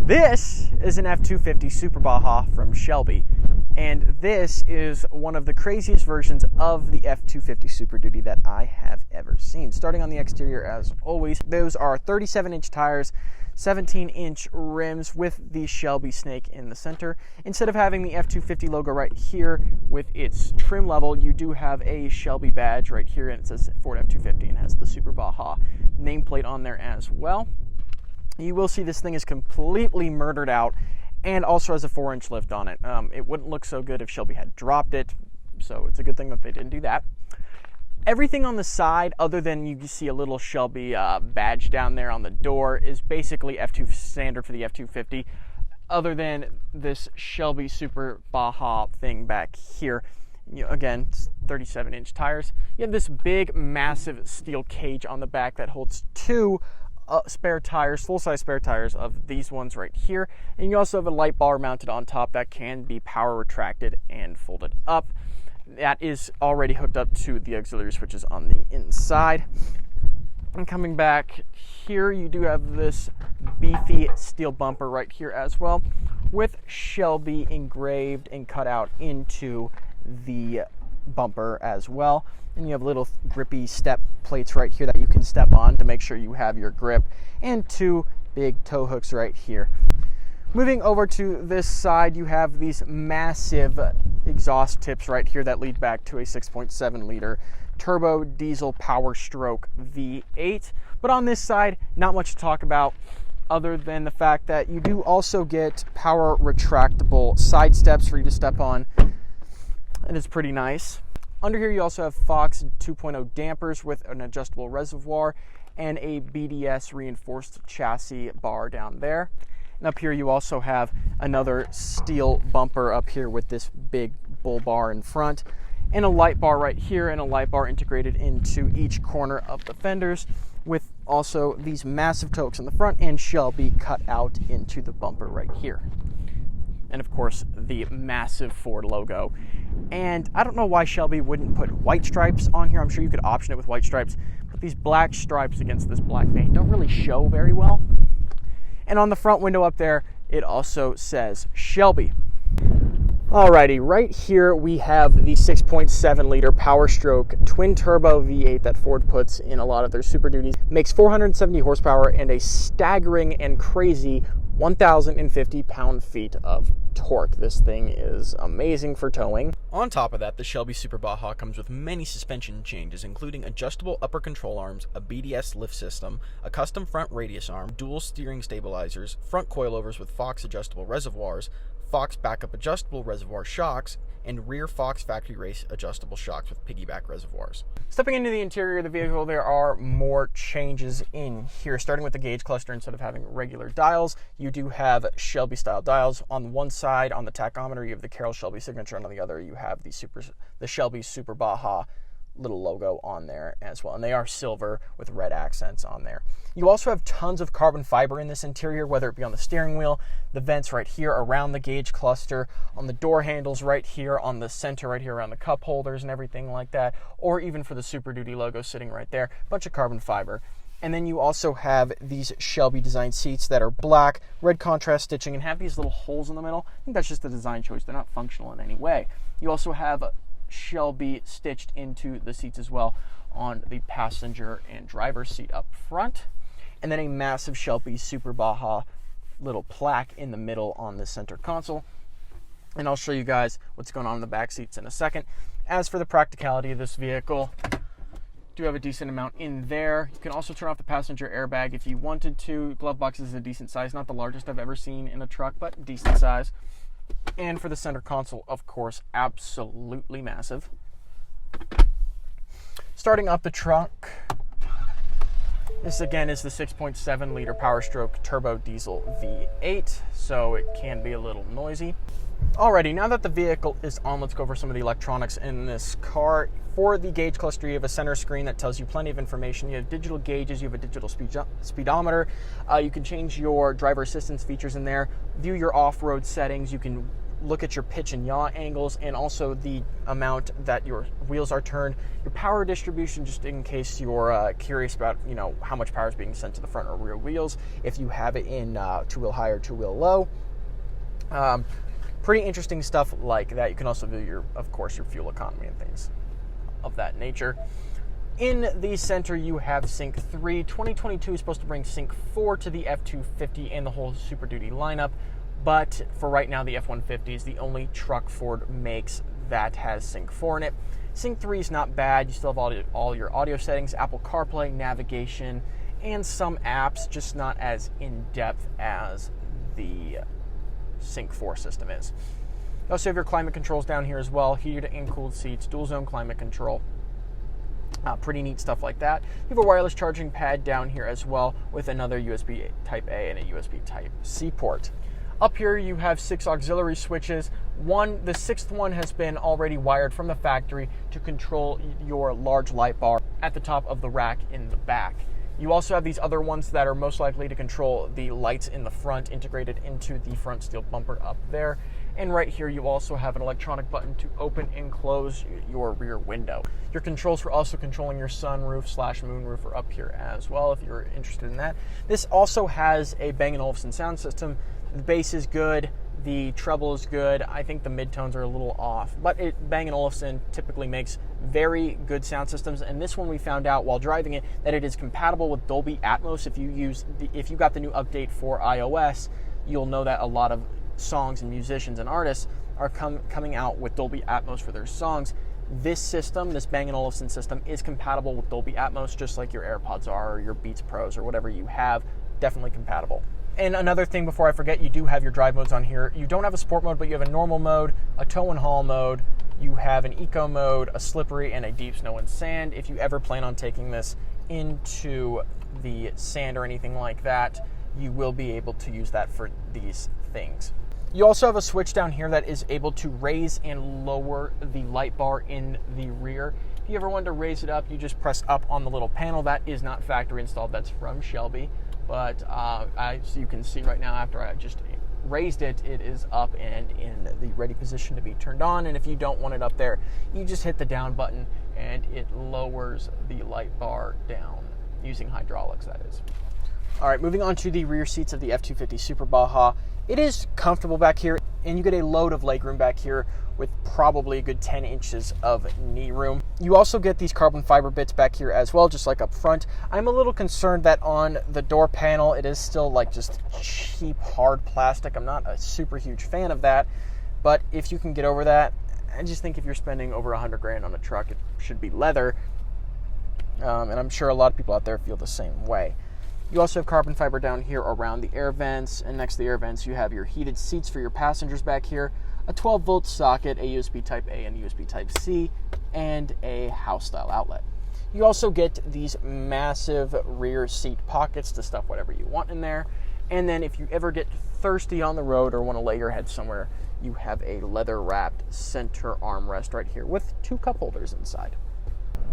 This is an F-250 Super Baja from Shelby, and this is one of the craziest versions of the F-250 Super Duty that I have ever seen. Starting on the exterior, as always, those are 37-inch tires, 17-inch rims with the Shelby snake in the center. Instead of having the F-250 logo right here with its trim level, you do have a Shelby badge right here, and it says Ford F-250 and has the Super Baja nameplate on there as well. You will see this thing is completely murdered out and also has a 4-inch lift on it. It wouldn't look so good if Shelby had dropped it, so it's a good thing that they didn't do that. Everything on the side, other than you see a little Shelby badge down there on the door, is basically F2 standard for the F-250, other than this Shelby Super Baja thing back here. Again, 37-inch tires. You have this big, massive steel cage on the back that holds two spare tires, full-size spare tires of these ones right here. And you also have a light bar mounted on top that can be power retracted and folded up. That is already hooked up to the auxiliary switches on the inside. And coming back here, you do have this beefy steel bumper right here as well, with Shelby engraved and cut out into the bumper as well. And you have little grippy step plates right here that you can step on to make sure you have your grip, and two big tow hooks right here. Moving over to this side, you have these massive exhaust tips right here that lead back to a 6.7 liter turbo diesel Powerstroke V8. But on this side, not much to talk about other than the fact that you do also get power retractable side steps for you to step on. And it's pretty nice. Under here you also have Fox 2.0 dampers with an adjustable reservoir and a BDS reinforced chassis bar down there. And up here you also have another steel bumper up here with this big bull bar in front, and a light bar right here, and a light bar integrated into each corner of the fenders, with also these massive tow hooks in the front and Shelby cut out into the bumper right here. And of course the massive Ford logo. And I don't know why Shelby wouldn't put white stripes on here. I'm sure you could option it with white stripes, but these black stripes against this black paint don't really show very well. And on the front window up there, it also says Shelby. Alrighty, right here we have the 6.7 liter Powerstroke twin turbo V8 that Ford puts in a lot of their Super Duties. Makes 470 horsepower and a staggering and crazy 1,050 pound-feet of torque. This thing is amazing for towing. On top of that, the Shelby Super Baja comes with many suspension changes, including adjustable upper control arms, a BDS lift system, a custom front radius arm, dual steering stabilizers, front coilovers with Fox adjustable reservoirs, Fox backup adjustable reservoir shocks, and rear Fox factory race adjustable shocks with piggyback reservoirs. Stepping into the interior of the vehicle, there are more changes in here. Starting with the gauge cluster, instead of having regular dials, you do have Shelby style dials. On one side, on the tachometer, you have the Carroll Shelby signature, and on the other, you have the Shelby Super Baja little logo on there as well, and they are silver with red accents on there. You also have tons of carbon fiber in this interior, whether it be on the steering wheel, the vents right here around the gauge cluster, on the door handles right here, on the center right here around the cup holders and everything like that, or even for the Super Duty logo sitting right there, bunch of carbon fiber. And then you also have these Shelby design seats that are black, red contrast stitching, and have these little holes in the middle. I think that's just a design choice. They're not functional in any way. You also have Shelby stitched into the seats as well on the passenger and driver's seat up front, and then a massive Shelby Super Baja little plaque in the middle on the center console. And I'll show you guys what's going on in the back seats in a second. As for the practicality of this vehicle, do have a decent amount in there. You can also turn off the passenger airbag if you wanted to. Glove box is a decent size, not the largest I've ever seen in a truck, but decent size. And for the center console, of course, absolutely massive. Starting up the trunk, this again is the 6.7 liter Powerstroke turbo diesel V8, so it can be a little noisy. Alrighty, now that the vehicle is on, let's go over some of the electronics in this car. For the gauge cluster, you have a center screen that tells you plenty of information. You have digital gauges, you have a digital speedometer. You can change your driver assistance features in there, view your off-road settings. You can look at your pitch and yaw angles and also the amount that your wheels are turned, your power distribution, just in case you're curious about, how much power is being sent to the front or rear wheels, if you have it in two-wheel high or two-wheel low. Pretty interesting stuff like that. You can also do of course, your fuel economy and things of that nature. In the center, you have Sync 3. 2022 is supposed to bring Sync 4 to the F-250 and the whole Super Duty lineup, but for right now, the F-150 is the only truck Ford makes that has Sync 4 in it. Sync 3 is not bad. You still have all your audio settings, Apple CarPlay, navigation, and some apps, just not as in-depth as the Sync 4 system is. You also have your climate controls down here as well, heated and cooled seats, dual zone climate control. Pretty neat stuff like that. You have a wireless charging pad down here as well with another USB Type A and a USB Type C port. Up here you have 6 auxiliary switches. The sixth one has been already wired from the factory to control your large light bar at the top of the rack in the back. You also have these other ones that are most likely to control the lights in the front, integrated into the front steel bumper up there. And right here you also have an electronic button to open and close your rear window. Your controls for also controlling your sunroof / moonroof are up here as well if you're interested in that. This also has a Bang & Olufsen sound system. The bass is good, the treble is good. I think the midtones are a little off, but Bang & Olufsen typically makes very good sound systems, and this one we found out while driving it that it is compatible with Dolby Atmos. If you got the new update for iOS, you'll know that a lot of songs and musicians and artists are coming out with Dolby Atmos for their songs. This system, this Bang & Olufsen system, is compatible with Dolby Atmos, just like your AirPods are, or your Beats Pros, or whatever you have. Definitely compatible. And another thing before I forget, you do have your drive modes on here. You don't have a sport mode, but you have a normal mode, a tow and haul mode, you have an eco mode, a slippery, and a deep snow and sand. If you ever plan on taking this into the sand or anything like that, you will be able to use that for these things. You also have a switch down here that is able to raise and lower the light bar in the rear. If you ever wanted to raise it up, you just press up on the little panel. That is not factory installed, that's from Shelby. But as you can see right now, after I just raised it, it is up and in the ready position to be turned on. And if you don't want it up there, you just hit the down button and it lowers the light bar down using hydraulics, that is. All right, moving on to the rear seats of the F-250 Super Baja. It is comfortable back here, and you get a load of legroom back here with probably a good 10 inches of knee room. You also get these carbon fiber bits back here as well, just like up front. I'm a little concerned that on the door panel, it is still like just cheap, hard plastic. I'm not a super huge fan of that, but if you can get over that, I just think if you're spending over $100,000 on a truck, it should be leather. And I'm sure a lot of people out there feel the same way. You also have carbon fiber down here around the air vents, and next to the air vents you have your heated seats for your passengers back here, a 12-volt socket, a USB Type A and USB Type C, and a house-style outlet. You also get these massive rear seat pockets to stuff whatever you want in there, and then if you ever get thirsty on the road or want to lay your head somewhere, you have a leather-wrapped center armrest right here with 2 cup holders inside.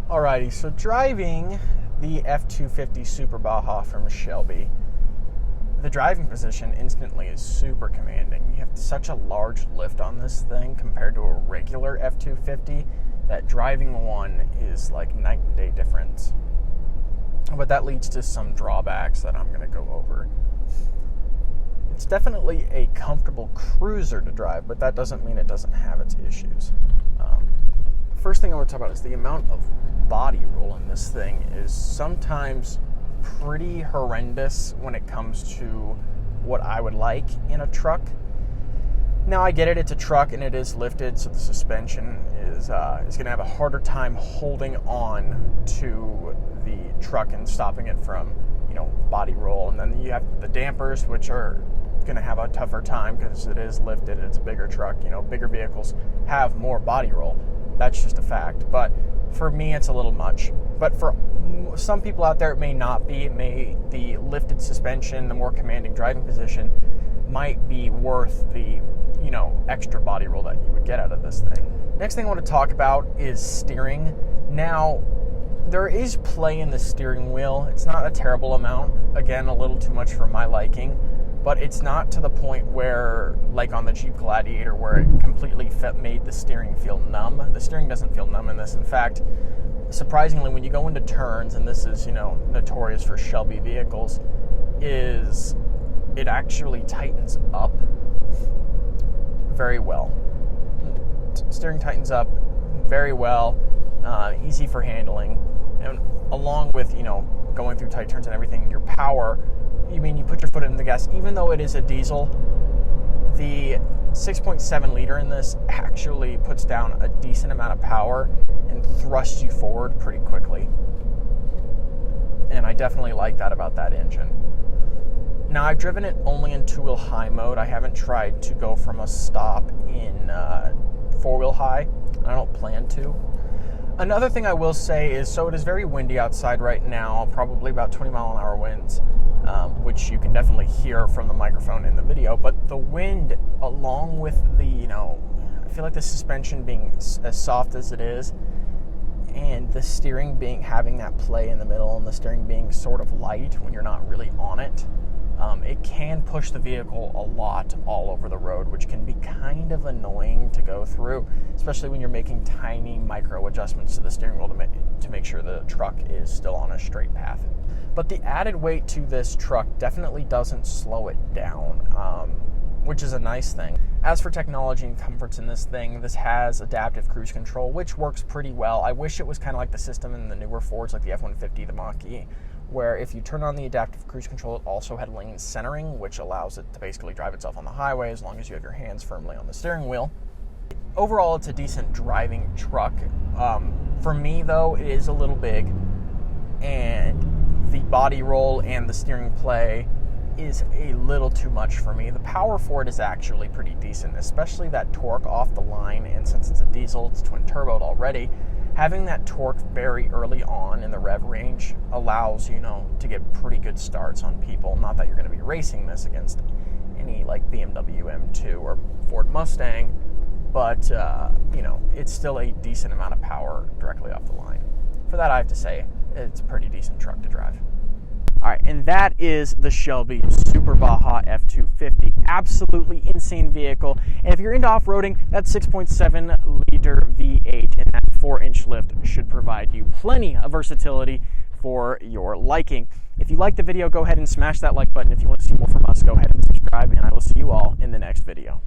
Alrighty, so driving the F-250 Super Baja from Shelby, the driving position instantly is super commanding. You have such a large lift on this thing compared to a regular F-250 that driving one is like night and day difference. But that leads to some drawbacks that I'm going to go over. It's definitely a comfortable cruiser to drive, but that doesn't mean it doesn't have its issues. First thing I want to talk about is the amount of body roll in this thing is sometimes pretty horrendous when it comes to what I would like in a truck. Now I get it, it's a truck and it is lifted, so the suspension is going to have a harder time holding on to the truck and stopping it from, body roll. And then you have the dampers, which are going to have a tougher time because it is lifted, it's a bigger truck. Bigger vehicles have more body roll. That's just a fact. But for me, it's a little much. But for some people out there, it may not be. The lifted suspension, the more commanding driving position, might be worth the, extra body roll that you would get out of this thing. Next thing I want to talk about is steering. Now, there is play in the steering wheel. It's not a terrible amount. Again, a little too much for my liking. but it's not to the point where, like on the Jeep Gladiator, where it completely made the steering feel numb. The steering doesn't feel numb in this. In fact, surprisingly, when you go into turns, and this is, notorious for Shelby vehicles, is it actually tightens up very well. Steering tightens up very well, easy for handling, and along with, going through tight turns and everything, your power, you put your foot in the gas, even though it is a diesel, the 6.7 liter in this actually puts down a decent amount of power and thrusts you forward pretty quickly. And I definitely like that about that engine. Now, I've driven it only in two-wheel high mode. I haven't tried to go from a stop in four-wheel high. I don't plan to. Another thing I will say is, so it is very windy outside right now, probably about 20 mile an hour winds, which you can definitely hear from the microphone in the video. But the wind, along with the, I feel like the suspension being as soft as it is, and the steering having that play in the middle, and the steering being sort of light when you're not really on it, it can push the vehicle a lot all over the road, which can be kind of annoying to go through, especially when you're making tiny micro adjustments to the steering wheel to make sure the truck is still on a straight path. But the added weight to this truck definitely doesn't slow it down, which is a nice thing. As for technology and comforts in this thing, this has adaptive cruise control, which works pretty well. I wish it was kind of like the system in the newer Fords, like the F-150, the Mach-E, where if you turn on the adaptive cruise control, it also had lane centering, which allows it to basically drive itself on the highway as long as you have your hands firmly on the steering wheel. Overall, it's a decent driving truck. For me, though, it is a little big, and the body roll and the steering play is a little too much for me. The power for it is actually pretty decent, especially that torque off the line, and since it's a diesel, it's twin turboed already, having that torque very early on in the rev range allows, to get pretty good starts on people. Not that you're going to be racing this against any like BMW M2 or Ford Mustang, but, it's still a decent amount of power directly off the line. For that, I have to say, it's a pretty decent truck to drive. All right, and that is the Shelby Super Baja F-250. Absolutely insane vehicle. And if you're into off-roading, that 6.7 liter V8 and that 4-inch lift should provide you plenty of versatility for your liking. If you like the video, go ahead and smash that like button. If you want to see more from us, go ahead and subscribe, and I will see you all in the next video.